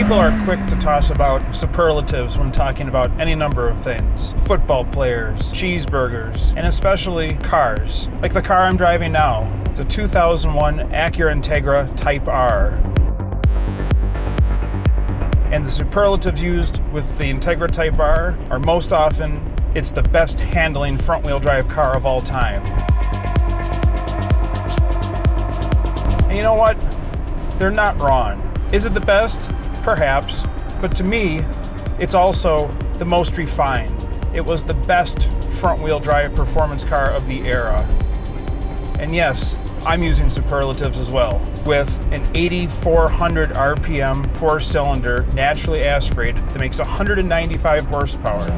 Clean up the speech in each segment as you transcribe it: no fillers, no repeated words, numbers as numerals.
People are quick to toss about superlatives when talking about any number of things. Football players, cheeseburgers, and especially cars. Like the car I'm driving now. It's a 2001 Acura Integra Type R. And the superlatives used with the Integra Type R are most often, it's the best handling front-wheel drive car of all time. And you know what? They're not wrong. Is it the best? Perhaps, but to me, it's also the most refined. It was the best front-wheel drive performance car of the era. And yes, I'm using superlatives as well. With an 8,400 RPM four-cylinder, naturally aspirated, that makes 195 horsepower.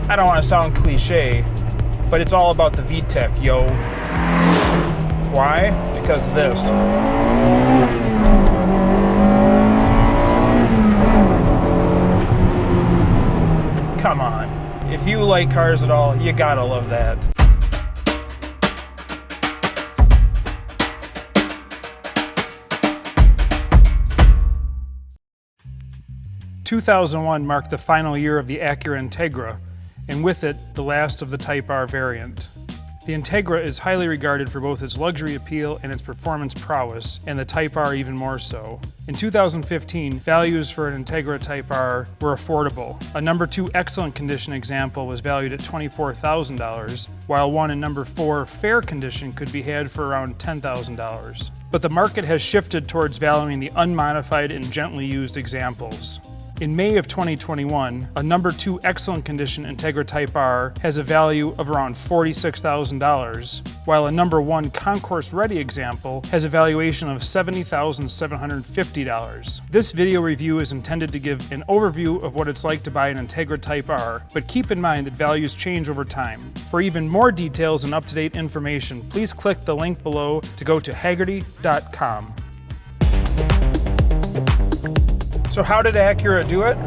I don't want to sound cliche, but it's all about the VTEC, yo. Why? Because of this. Come on. If you like cars at all, you gotta love that. (2001) marked the final year of the Acura Integra, and with it, the last of the Type R variant. The Integra is highly regarded for both its luxury appeal and its performance prowess, and the Type R even more so. In 2015, values for an Integra Type R were affordable. A number 2 excellent condition example was valued at $24,000, while one in number 4 fair condition could be had for around $10,000. But the market has shifted towards valuing the unmodified and gently used examples. In May of 2021, a number 2 excellent condition Integra Type R has a value of around $46,000, while a number 1 concourse ready example has a valuation of $70,750. This video review is intended to give an overview of what it's like to buy an Integra Type R, but keep in mind that values change over time. For even more details and up-to-date information, please click the link below to go to Hagerty.com. So how did Acura do it?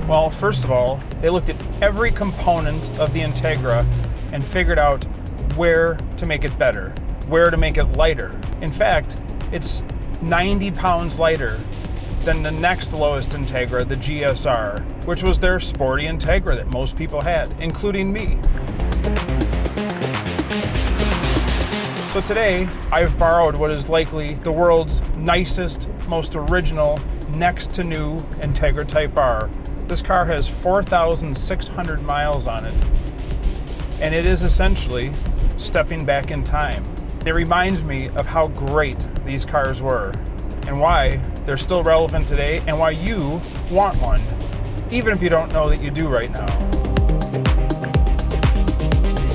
Well, first of all, they looked at every component of the Integra and figured out where to make it better, where to make it lighter. In fact, it's 90 pounds lighter than the next lowest Integra, the GSR, which was their sporty Integra that most people had, including me. So today, I've borrowed what is likely the world's nicest, most original, next to new Integra Type R. This car has 4,600 miles on it, and it is essentially stepping back in time. It reminds me of how great these cars were, and why they're still relevant today, and why you want one, even if you don't know that you do right now.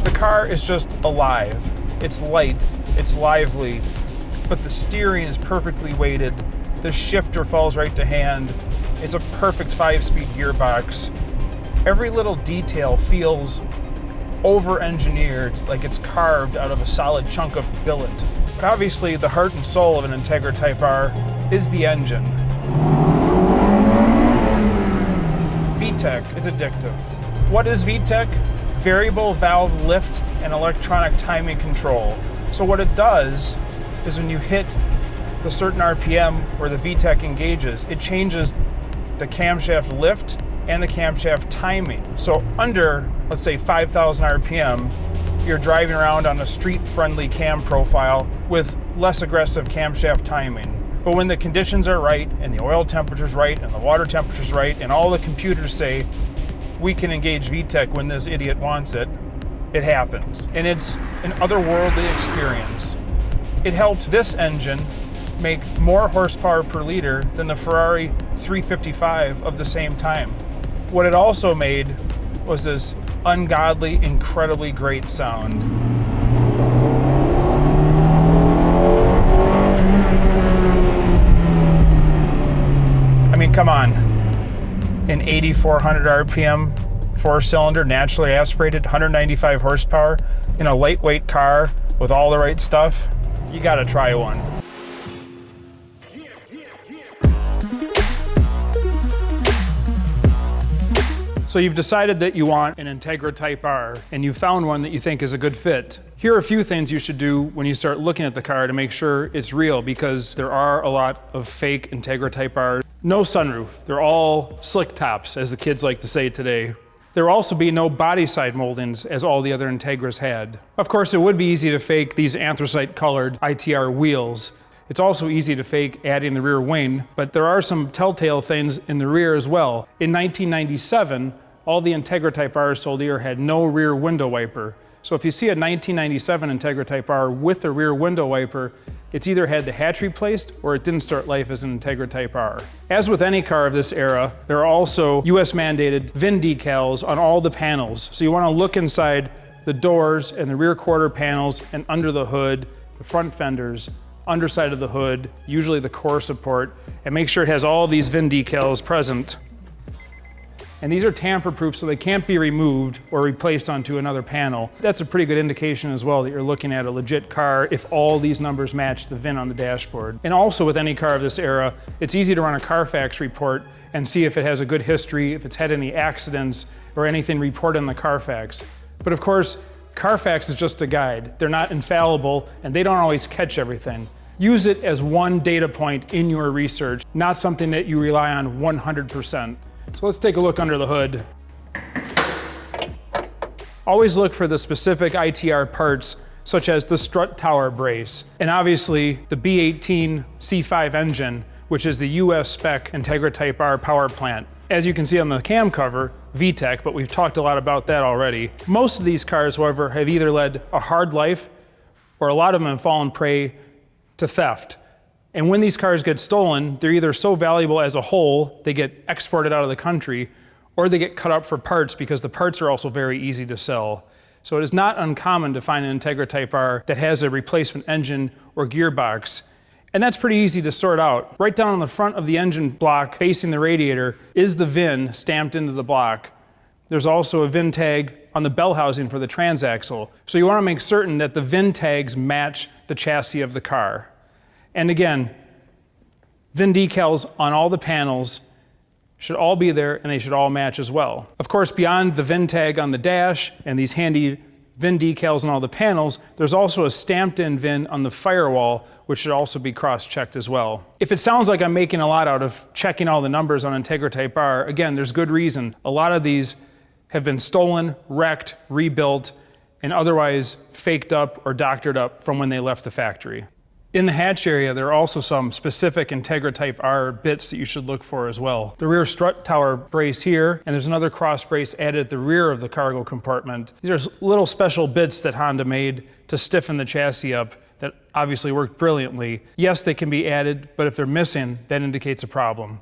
The car is just alive. It's light, it's lively, but the steering is perfectly weighted. The shifter falls right to hand. It's a perfect 5-speed gearbox. Every little detail feels over-engineered, like it's carved out of a solid chunk of billet. But obviously, the heart and soul of an Integra Type R is the engine. VTEC is addictive. What is VTEC? Variable valve lift and electronic timing control. So what it does is when you hit the certain RPM where the VTEC engages, it changes the camshaft lift and the camshaft timing. So under, let's say 5,000 RPM, you're driving around on a street-friendly cam profile with less aggressive camshaft timing. But when the conditions are right, and the oil temperature's right, and the water temperature's right, and all the computers say, we can engage VTEC when this idiot wants it, it happens. And it's an otherworldly experience. It helped this engine make more horsepower per liter than the Ferrari 355 of the same time. What it also made was this ungodly, incredibly great sound. I mean, come on. An 8,400 RPM four-cylinder, naturally aspirated, 195 horsepower, in a lightweight car with all the right stuff, you gotta try one. So you've decided that you want an Integra Type R, and you found one that you think is a good fit. Here are a few things you should do when you start looking at the car to make sure it's real, because there are a lot of fake Integra Type Rs. No sunroof. They're all slick tops, as the kids like to say today. There will also be no body side moldings, as all the other Integras had. Of course, it would be easy to fake these anthracite-colored ITR wheels. It's also easy to fake adding the rear wing, but there are some telltale things in the rear as well. In 1997, all the Integra Type R sold here had no rear window wiper. So if you see a 1997 Integra Type R with a rear window wiper, it's either had the hatch replaced or it didn't start life as an Integra Type R. As with any car of this era, there are also US mandated VIN decals on all the panels. So you want to look inside the doors and the rear quarter panels and under the hood, the front fenders, underside of the hood, usually the core support, and make sure it has all these VIN decals present. And these are tamper-proof, so they can't be removed or replaced onto another panel. That's a pretty good indication as well that you're looking at a legit car if all these numbers match the VIN on the dashboard. And also with any car of this era, it's easy to run a Carfax report and see if it has a good history, if it's had any accidents or anything reported in the Carfax. But of course, Carfax is just a guide. They're not infallible and they don't always catch everything. Use it as one data point in your research, not something that you rely on 100%. So let's take a look under the hood. Always look for the specific ITR parts, such as the strut tower brace, and obviously the B18 C5 engine, which is the US spec Integra Type R power plant. As you can see on the cam cover, VTEC, but we've talked a lot about that already. Most of these cars, however, have either led a hard life or a lot of them have fallen prey to theft. And when these cars get stolen, they're either so valuable as a whole, they get exported out of the country, or they get cut up for parts because the parts are also very easy to sell. So it is not uncommon to find an Integra Type R that has a replacement engine or gearbox. And that's pretty easy to sort out. Right down on the front of the engine block facing the radiator is the VIN stamped into the block. There's also a VIN tag on the bell housing for the transaxle. So you want to make certain that the VIN tags match the chassis of the car. And again, VIN decals on all the panels should all be there and they should all match as well. Of course, beyond the VIN tag on the dash and these handy VIN decals on all the panels, there's also a stamped in VIN on the firewall, which should also be cross-checked as well. If it sounds like I'm making a lot out of checking all the numbers on Integra Type R, again, there's good reason. A lot of these have been stolen, wrecked, rebuilt, and otherwise faked up or doctored up from when they left the factory. In the hatch area, there are also some specific Integra Type R bits that you should look for as well. The rear strut tower brace here, and there's another cross brace added at the rear of the cargo compartment. These are little special bits that Honda made to stiffen the chassis up that obviously work brilliantly. Yes, they can be added, but if they're missing, that indicates a problem.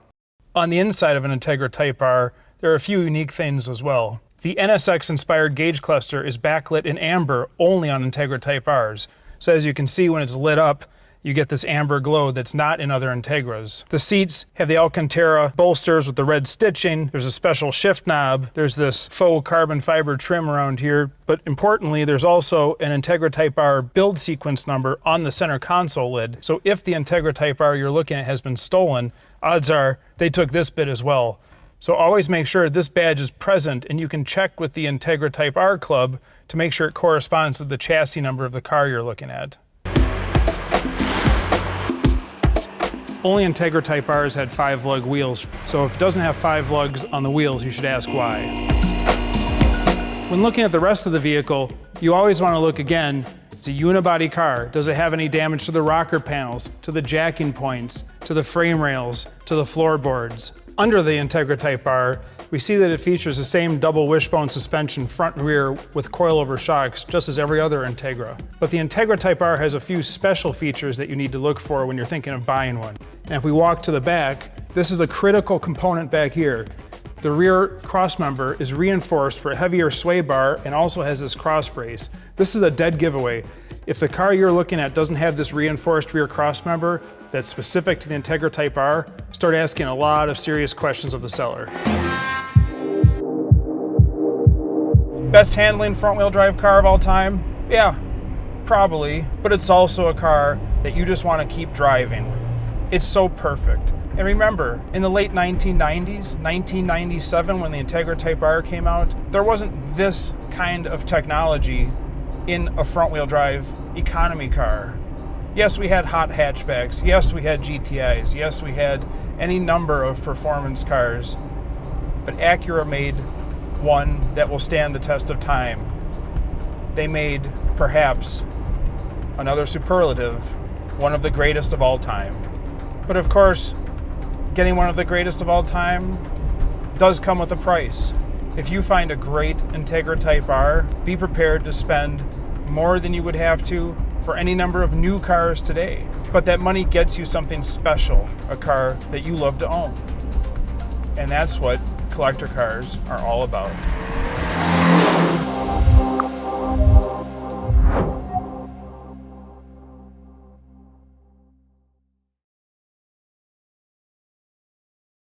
On the inside of an Integra Type R, there are a few unique things as well. The NSX-inspired gauge cluster is backlit in amber only on Integra Type Rs. So as you can see, when it's lit up, you get this amber glow that's not in other Integras. The seats have the Alcantara bolsters with the red stitching. There's a special shift knob. There's this faux carbon fiber trim around here. But importantly, there's also an Integra Type R build sequence number on the center console lid. So if the Integra Type R you're looking at has been stolen, odds are they took this bit as well. So always make sure this badge is present, and you can check with the Integra Type R Club to make sure it corresponds to the chassis number of the car you're looking at. Only Integra Type R's had 5-lug wheels, so if it doesn't have 5 lugs on the wheels, you should ask why. When looking at the rest of the vehicle, you always want to look again. It's a unibody car. Does it have any damage to the rocker panels, to the jacking points, to the frame rails, to the floorboards? Under the Integra Type R, we see that it features the same double wishbone suspension front and rear with coilover shocks, just as every other Integra. But the Integra Type R has a few special features that you need to look for when you're thinking of buying one. And if we walk to the back, this is a critical component back here. The rear crossmember is reinforced for a heavier sway bar and also has this cross brace. This is a dead giveaway. If the car you're looking at doesn't have this reinforced rear crossmember that's specific to the Integra Type R, start asking a lot of serious questions of the seller. Best handling front-wheel drive car of all time? Yeah, probably, but it's also a car that you just want to keep driving. It's so perfect. And remember, in the late 1990s, 1997, when the Integra Type R came out, there wasn't this kind of technology in a front-wheel drive economy car. Yes, we had hot hatchbacks. Yes, we had GTIs. Yes, we had any number of performance cars. But Acura made one that will stand the test of time. They made, perhaps, another superlative, one of the greatest of all time. But of course, getting one of the greatest of all time does come with a price. If you find a great Integra Type R, be prepared to spend more than you would have to for any number of new cars today. But that money gets you something special, a car that you love to own. And that's what collector cars are all about.